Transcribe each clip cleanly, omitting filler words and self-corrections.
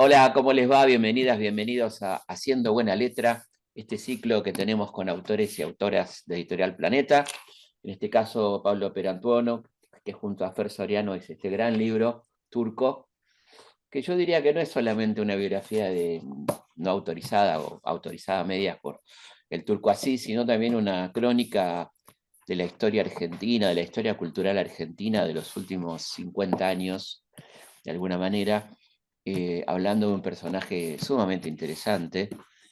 Hola, ¿cómo les va? Bienvenidas, bienvenidos a Haciendo Buena Letra, este ciclo que tenemos con autores y autoras de Editorial Planeta. En este caso, Pablo Perantuono, que junto a Fer Soriano es este gran libro, Turco, que yo diría que no es solamente una biografía no autorizada o autorizada a medias por el turco así, sino también una crónica de la historia argentina, de la historia cultural argentina de los últimos 50 años, de alguna manera, hablando de un personaje sumamente interesante,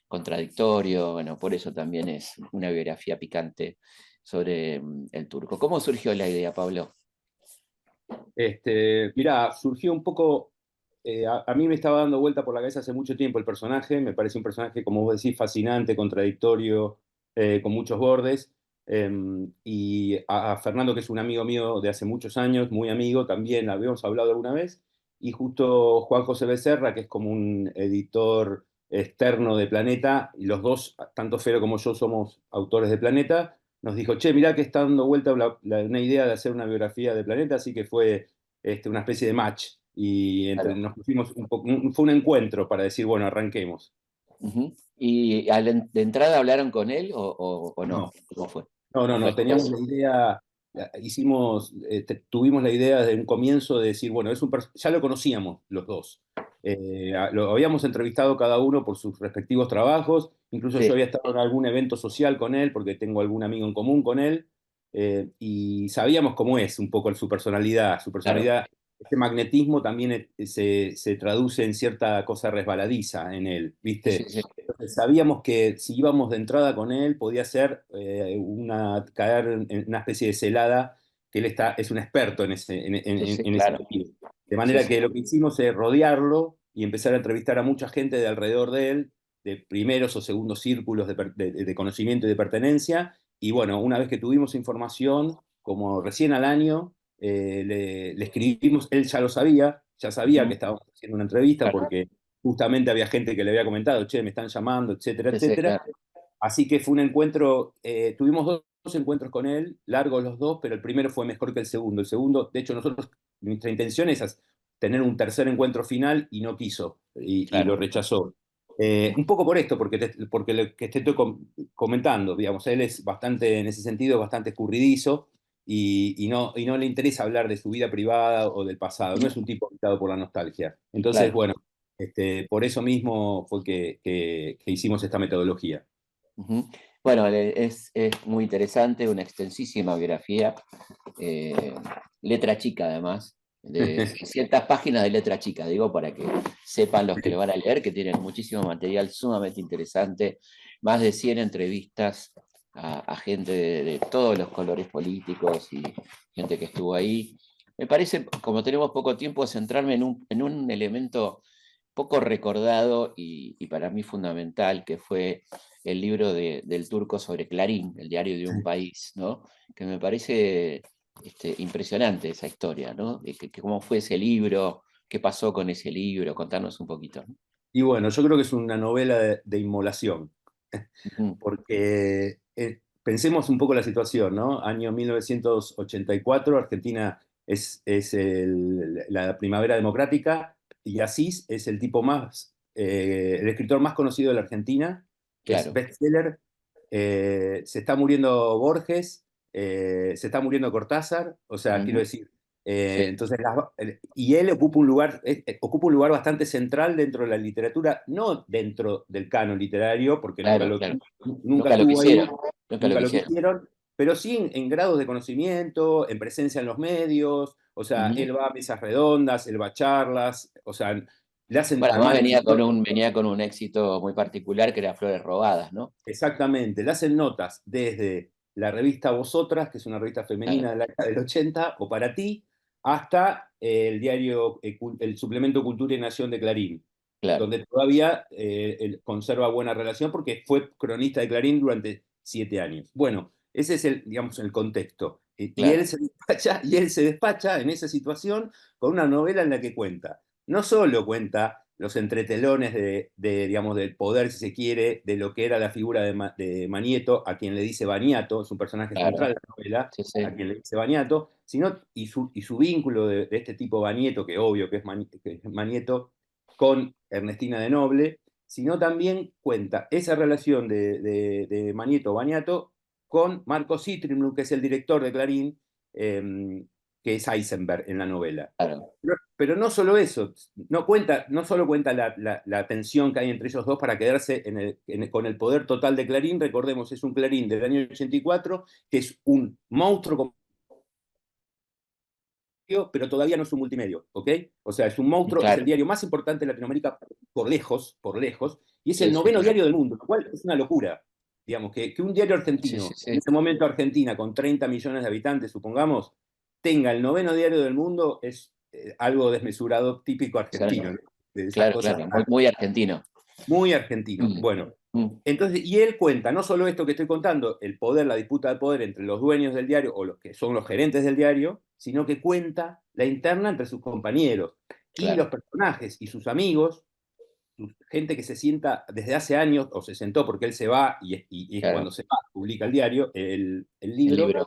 contradictorio. Bueno, por eso también es una biografía picante sobre el turco. ¿Cómo surgió la idea, Pablo? Mirá, surgió un poco, a mí me estaba dando vuelta por la cabeza hace mucho tiempo el personaje, me parece un personaje, como vos decís, fascinante, contradictorio, con muchos bordes, y a Fernando, que es un amigo mío de hace muchos años, muy amigo, también habíamos hablado alguna vez, y justo Juan José Becerra, que es como un editor externo de Planeta, y los dos, tanto Fero como yo, somos autores de Planeta, nos dijo, che, mirá que está dando vuelta una idea de hacer una biografía de Planeta, así que fue una especie de match. Y Claro. nos pusimos fue un encuentro para decir, bueno, arranquemos. Ujú. ¿Y de entrada hablaron con él o no? No, ¿Cómo fue? no, Fue teníamos después. la idea, tuvimos la idea desde un comienzo de decir, bueno, ya lo conocíamos los dos. Lo habíamos entrevistado cada uno por sus respectivos trabajos, incluso yo Sí, había estado en algún evento social con él, porque tengo algún amigo en común con él, y sabíamos cómo es un poco su claro. personalidad, este magnetismo también se traduce en cierta cosa resbaladiza en él, Sí, sí, ¿viste? sí. Entonces, sabíamos que si íbamos de entrada con él podía ser caer en una especie de celada, que es un experto Sí, sí, en ese claro. sentido. De Sí, manera sí. que lo que hicimos es rodearlo y empezar a entrevistar a mucha gente de alrededor de él, de primeros o segundos círculos de conocimiento y de pertenencia. Y bueno, una vez que tuvimos información, como recién al año, le escribimos, él ya lo sabía, ya sabía que Ujú. estábamos haciendo una entrevista Claro. porque justamente había gente que le había comentado, che, me están llamando, etcétera, Sí, sí, etcétera. claro. Así que fue un encuentro, tuvimos dos encuentros con él, largos los dos, pero el primero fue mejor que el segundo. El segundo, de hecho, nuestra intención es tener un tercer encuentro final y no quiso, y lo Claro. rechazó. Un poco por esto, porque lo que te estoy comentando, digamos, él es bastante, en ese sentido, bastante escurridizo y no le interesa hablar de su vida privada o del pasado, no es un tipo habitado por la nostalgia. Entonces, Claro. bueno, por eso mismo fue que hicimos esta metodología. Ujú. Bueno, es muy interesante, una extensísima biografía, eh, letra chica además, de ciertas páginas de letra chica, digo, para que sepan los que lo van a leer, que tienen muchísimo material sumamente interesante, más de 100 entrevistas a gente de todos los colores políticos y gente que estuvo ahí. Me parece, como tenemos poco tiempo, centrarme en un elemento poco recordado y para mí fundamental, que fue el libro del turco sobre Clarín, el diario de un país, ¿no? Que me parece impresionante esa historia, ¿no? Cómo fue ese libro, qué pasó con ese libro, contarnos un poquito, ¿no? Y bueno, yo creo que es una novela de inmolación, Ujú. porque pensemos un poco la situación, ¿no? Año 1984, Argentina es la primavera democrática y Asís es el tipo el escritor más conocido de la Argentina, es Claro. bestseller, se está muriendo Borges, se está muriendo Cortázar, o sea, quiero Ujú. decir, Sí, entonces, y él ocupa un lugar bastante central dentro de la literatura, no dentro del canon literario, porque claro, claro. nunca Nunca lo estuvo ahí, quisieron, nunca lo nunca lo quisieron. quisieron, pero sí en grados de conocimiento, en presencia en los medios, o sea, Ujú. él va a mesas redondas, él va a charlas, o sea, le hacen, Bueno, además además venía con un éxito muy particular que era Flores Robadas, ¿no? exactamente, le hacen notas desde la revista Vosotras, que es una revista Claro, femenina de la década del 80, o Para Ti, hasta el diario, el suplemento Cultura y Nación de Clarín, claro, donde todavía él conserva buena relación porque fue cronista de Clarín durante 7 años. Bueno, ese es digamos, el contexto. claro. Y él se despacha en esa situación con una novela en la que cuenta, no solo cuenta los entretelones digamos, del poder, si se quiere, de lo que era la figura de Manieto, a quien le dice Baniato, es un personaje Claro, central de la novela, sí, a sí. quien le dice Baniato, sino, y su vínculo de este tipo Banieto, que obvio que es Manieto, con Ernestina de Noble, sino también cuenta esa relación de Magneto Baniato con Marco Citrinus, que es el director de Clarín, que es Heisenberg en la novela. Claro, Pero no solo eso, no solo cuenta la tensión que hay entre ellos dos para quedarse con el poder total de Clarín. Recordemos, es un Clarín del año 84, que es un monstruo, pero todavía no es un multimedio, ¿ok? O sea, es un monstruo, es el claro. diario más importante de Latinoamérica por lejos, y es el Sí, sí, noveno claro. diario del mundo, lo cual es una locura. Digamos, que un diario Sí, sí, argentino, en sí. ese momento Argentina, con 30 millones de habitantes, supongamos, tenga el noveno diario del mundo, es algo desmesurado, típico argentino, Claro, ¿no? De esas claro, cosas claro. Muy, muy argentino. muy argentino. Mm, Bueno, mm, entonces, y él cuenta no solo esto que estoy contando, el poder, la disputa de poder entre los dueños del diario o los que son los gerentes del diario, sino que cuenta la interna entre sus compañeros y los claro, personajes y sus amigos, gente que se sienta desde hace años o se sentó porque él se va y es cuando claro. se va, publica el diario, el El libro, libro.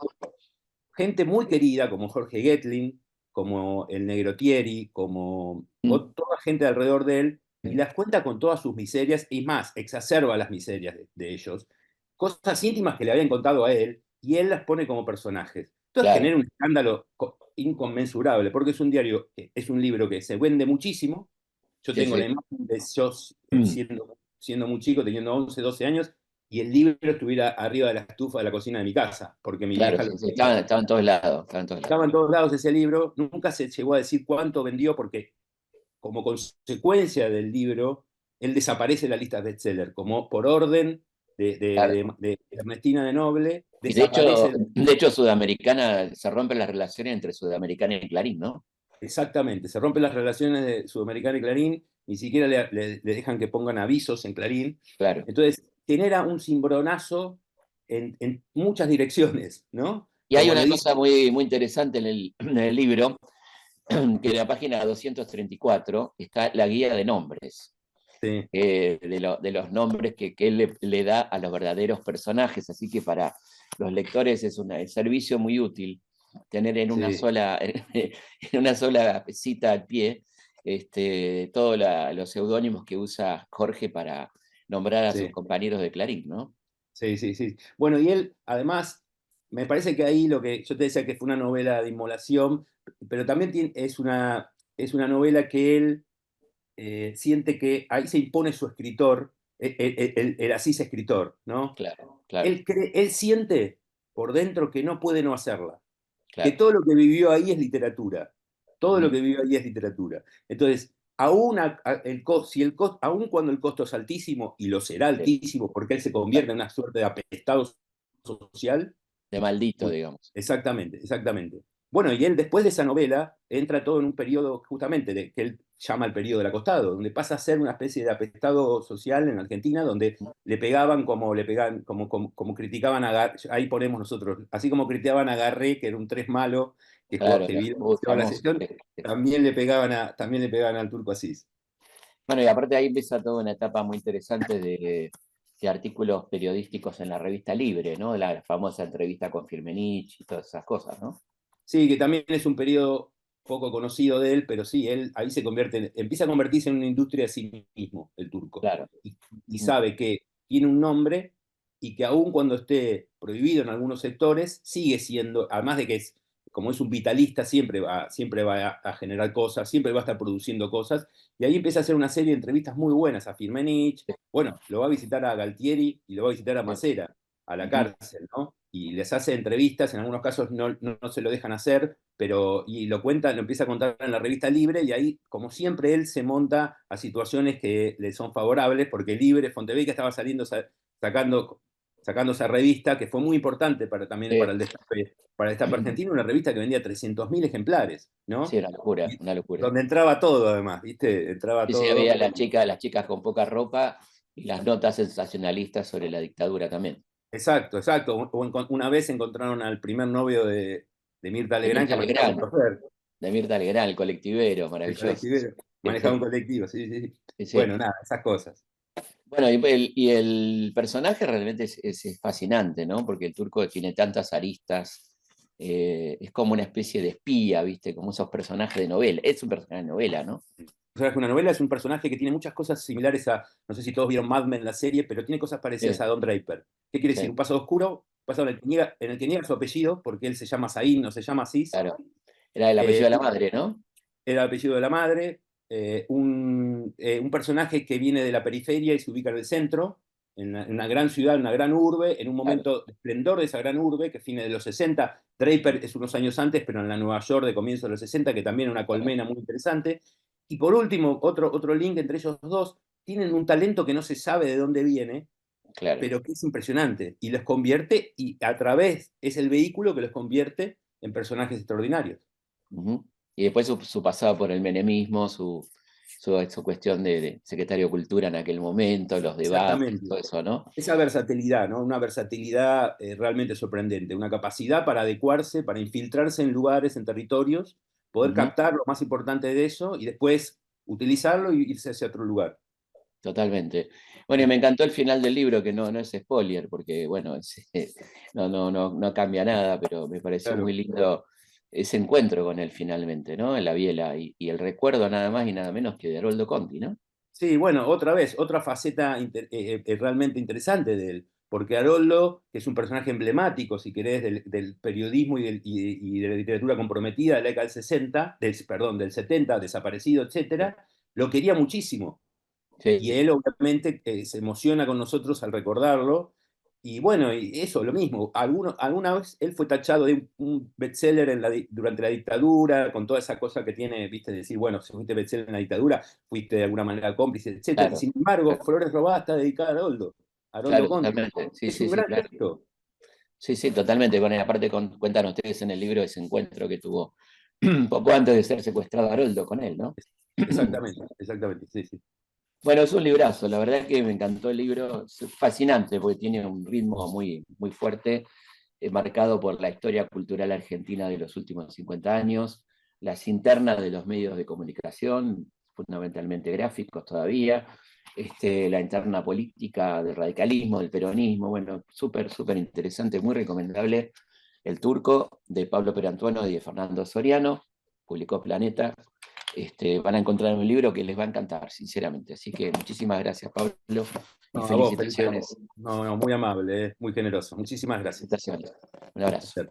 gente muy querida como Jorge Getling, como el Negrotieri, como Mm, toda gente alrededor de él, y mm, las cuenta con todas sus miserias, y más, exacerba las miserias de ellos, cosas íntimas que le habían contado a él, y él las pone como personajes. Entonces claro. genera un escándalo inconmensurable, porque es un diario, es un libro que se vende muchísimo. Yo Sí, tengo la sí. imagen de yo Mm, siendo muy chico, teniendo 11 12 años, y el libro estuviera arriba de la estufa de la cocina de mi casa, porque mi claro, vieja lo sí, sí. tenía. Estaba en todos lados. Estaba en todos lados. Estaba en todos lados ese libro, nunca se llegó a decir cuánto vendió porque como consecuencia del libro, él desaparece de la lista de bestseller, como por orden Claro. de Ernestina de Noble, Y desaparece de hecho, Sudamericana, se rompen las relaciones entre Sudamericana y Clarín, ¿no? exactamente, se rompen las relaciones de Sudamericana y Clarín, ni siquiera le dejan que pongan avisos en Clarín, Claro. entonces genera un cimbronazo en muchas direcciones, ¿no? Y hay Como le una dice, cosa muy, muy interesante en el libro, que en la página 234 está la guía de nombres. De los nombres que él le da a los verdaderos personajes, así que para los lectores es un servicio muy útil tener sí, en una sola cita al pie todos los seudónimos que usa Jorge para nombrar a sus sí. compañeros de Clarín, ¿no? Sí, sí, sí. Bueno, y él, además, me parece que ahí lo que yo te decía que fue una novela de inmolación, pero también es una novela que él siente que ahí se impone su escritor, el Asís escritor, ¿no? Claro, claro, Él siente por dentro que no puede no hacerla, que claro. todo lo que vivió ahí es literatura, todo lo Ujú. que vivió ahí es literatura. Entonces, aún, si aún cuando el costo es altísimo, y lo será Sí, altísimo porque él se convierte en una suerte de apestado social, de maldito, pues, digamos. exactamente, exactamente. Bueno, y él después de esa novela entra todo en un periodo justamente que él llama el periodo del acostado, donde pasa a ser una especie de apestado social en Argentina, donde le pegaban como le pegaban, como criticaban a ahí ponemos nosotros, así como criticaban a Garré, que era un tres malo, Claro, que claro. evidenció la Famoso. sesión, Sí, sí. también le pegaban al Turco Asís. Bueno, y aparte ahí empieza toda una etapa muy interesante de artículos periodísticos en la revista Libre, ¿no? La famosa entrevista con Firmenich y todas esas cosas, ¿no? Sí, que también es un periodo poco conocido de él, pero sí, él ahí empieza a convertirse en una industria de sí mismo, el turco. Claro. Y Ujú. sabe que tiene un nombre y que aun cuando esté prohibido en algunos sectores, sigue siendo, además de que como es un vitalista, siempre va a generar cosas, siempre va a estar produciendo cosas. Y ahí empieza a hacer una serie de entrevistas muy buenas a Firmenich. Bueno, lo va a visitar a Galtieri y lo va a visitar a Sí. Macera a la Ujú. cárcel, ¿no? Y les hace entrevistas, en algunos casos no se lo dejan hacer, y lo empieza a contar en la revista Libre, y ahí, como siempre, él se monta a situaciones que le son favorables, porque Libre, Fontevecchia estaba sacando, sacando esa revista, que fue muy importante también Sí. para el destape argentino, una revista que vendía 300.000 ejemplares, Sí, ¿no? una locura, Y una locura. donde entraba todo, además, ¿viste? Entraba Sí, sí, había todo. las chicas con poca ropa y las notas sensacionalistas sobre la dictadura también. Exacto, exacto. Una vez encontraron al primer novio de Mirta De Legrand, Mirta que manejaba un Legrand, chofer, de Mirta Legrand, el colectivero, el maravilloso. colectivero, Sí, manejaba un sí, colectivo, sí, sí, sí. sí, sí. Bueno, nada, esas cosas. Bueno, y el personaje realmente es fascinante, ¿no? Porque el turco tiene tantas aristas, es como una especie de espía, ¿viste? Como esos personajes de novela. Es un personaje de novela, ¿no? una novela, es un personaje que tiene muchas cosas similares a, no sé si todos vieron Mad Men, la serie, pero tiene cosas parecidas Sí, a Don Draper. ¿Qué quiere decir? sí, Un pasado oscuro, un pasado en el que niega su apellido, porque él se llama Saín, no se llama Asís. claro. Era el apellido Eh, de la madre, ¿no? Era el apellido de la madre. Un personaje que viene de la periferia y se ubica en el centro, en una gran ciudad, en una gran urbe, en un Claro. momento de esplendor de esa gran urbe, que es fines de los 60. Draper es unos años antes, pero en la Nueva York de comienzos de los 60, que también es una Claro, colmena muy interesante. Y por último, otro link entre ellos dos, tienen un talento que no se sabe de dónde viene, claro. pero que es impresionante, y los convierte, y a través, es el vehículo que los convierte en personajes extraordinarios. Ujú. Y después su pasado por el menemismo, su cuestión de secretario de Cultura en aquel momento, los debates, Exactamente. todo eso, ¿no? Esa versatilidad, ¿no? Una versatilidad realmente sorprendente, una capacidad para adecuarse, para infiltrarse en lugares, en territorios, poder Ujú. captar lo más importante de eso y después utilizarlo y irse hacia otro lugar. Totalmente. Bueno, y me encantó el final del libro, que no es spoiler, porque bueno, no cambia nada, pero me pareció muy Claro. lindo ese encuentro con él finalmente, ¿no? En la biela, y el recuerdo nada más y nada menos que de Haroldo Conti, ¿no? Sí, bueno, otra vez, otra faceta realmente interesante de él, porque Haroldo, que es un personaje emblemático, si querés, del periodismo y de la literatura comprometida de la década del 60, perdón, del 70, desaparecido, etcétera, lo quería muchísimo. Y Sí, él obviamente se emociona con nosotros al recordarlo. Y bueno, y eso, lo mismo. Alguna vez él fue tachado de un bestseller durante la dictadura, con toda esa cosa que tiene, viste, de decir, bueno, si fuiste bestseller en la dictadura, fuiste de alguna manera cómplice, etcétera. Y claro, sin embargo, claro, Flores Robadas está dedicada a Haroldo claro, Conti. totalmente. Sí, Es sí, un sí, gran claro. texto. Sí, sí, totalmente. Bueno, y aparte cuentan ustedes en el libro ese encuentro que tuvo poco antes de ser secuestrado Haroldo con él, ¿no? Exactamente, exactamente, sí, sí. Bueno, es un librazo, la verdad que me encantó el libro, es fascinante porque tiene un ritmo muy fuerte, marcado por la historia cultural argentina de los últimos 50 años, las internas de los medios de comunicación, fundamentalmente gráficos todavía, la interna política del radicalismo, del peronismo, bueno, súper interesante, muy recomendable. El Turco, de Pablo Perantuono y de Fernando Soriano, publicó Planeta. Van a encontrar un libro que les va a encantar, sinceramente. Así que muchísimas gracias, Pablo, y No, a vos, Felipe. felicitaciones. No, no, muy amable, muy generoso. Muchísimas gracias. Felicitaciones. Un abrazo.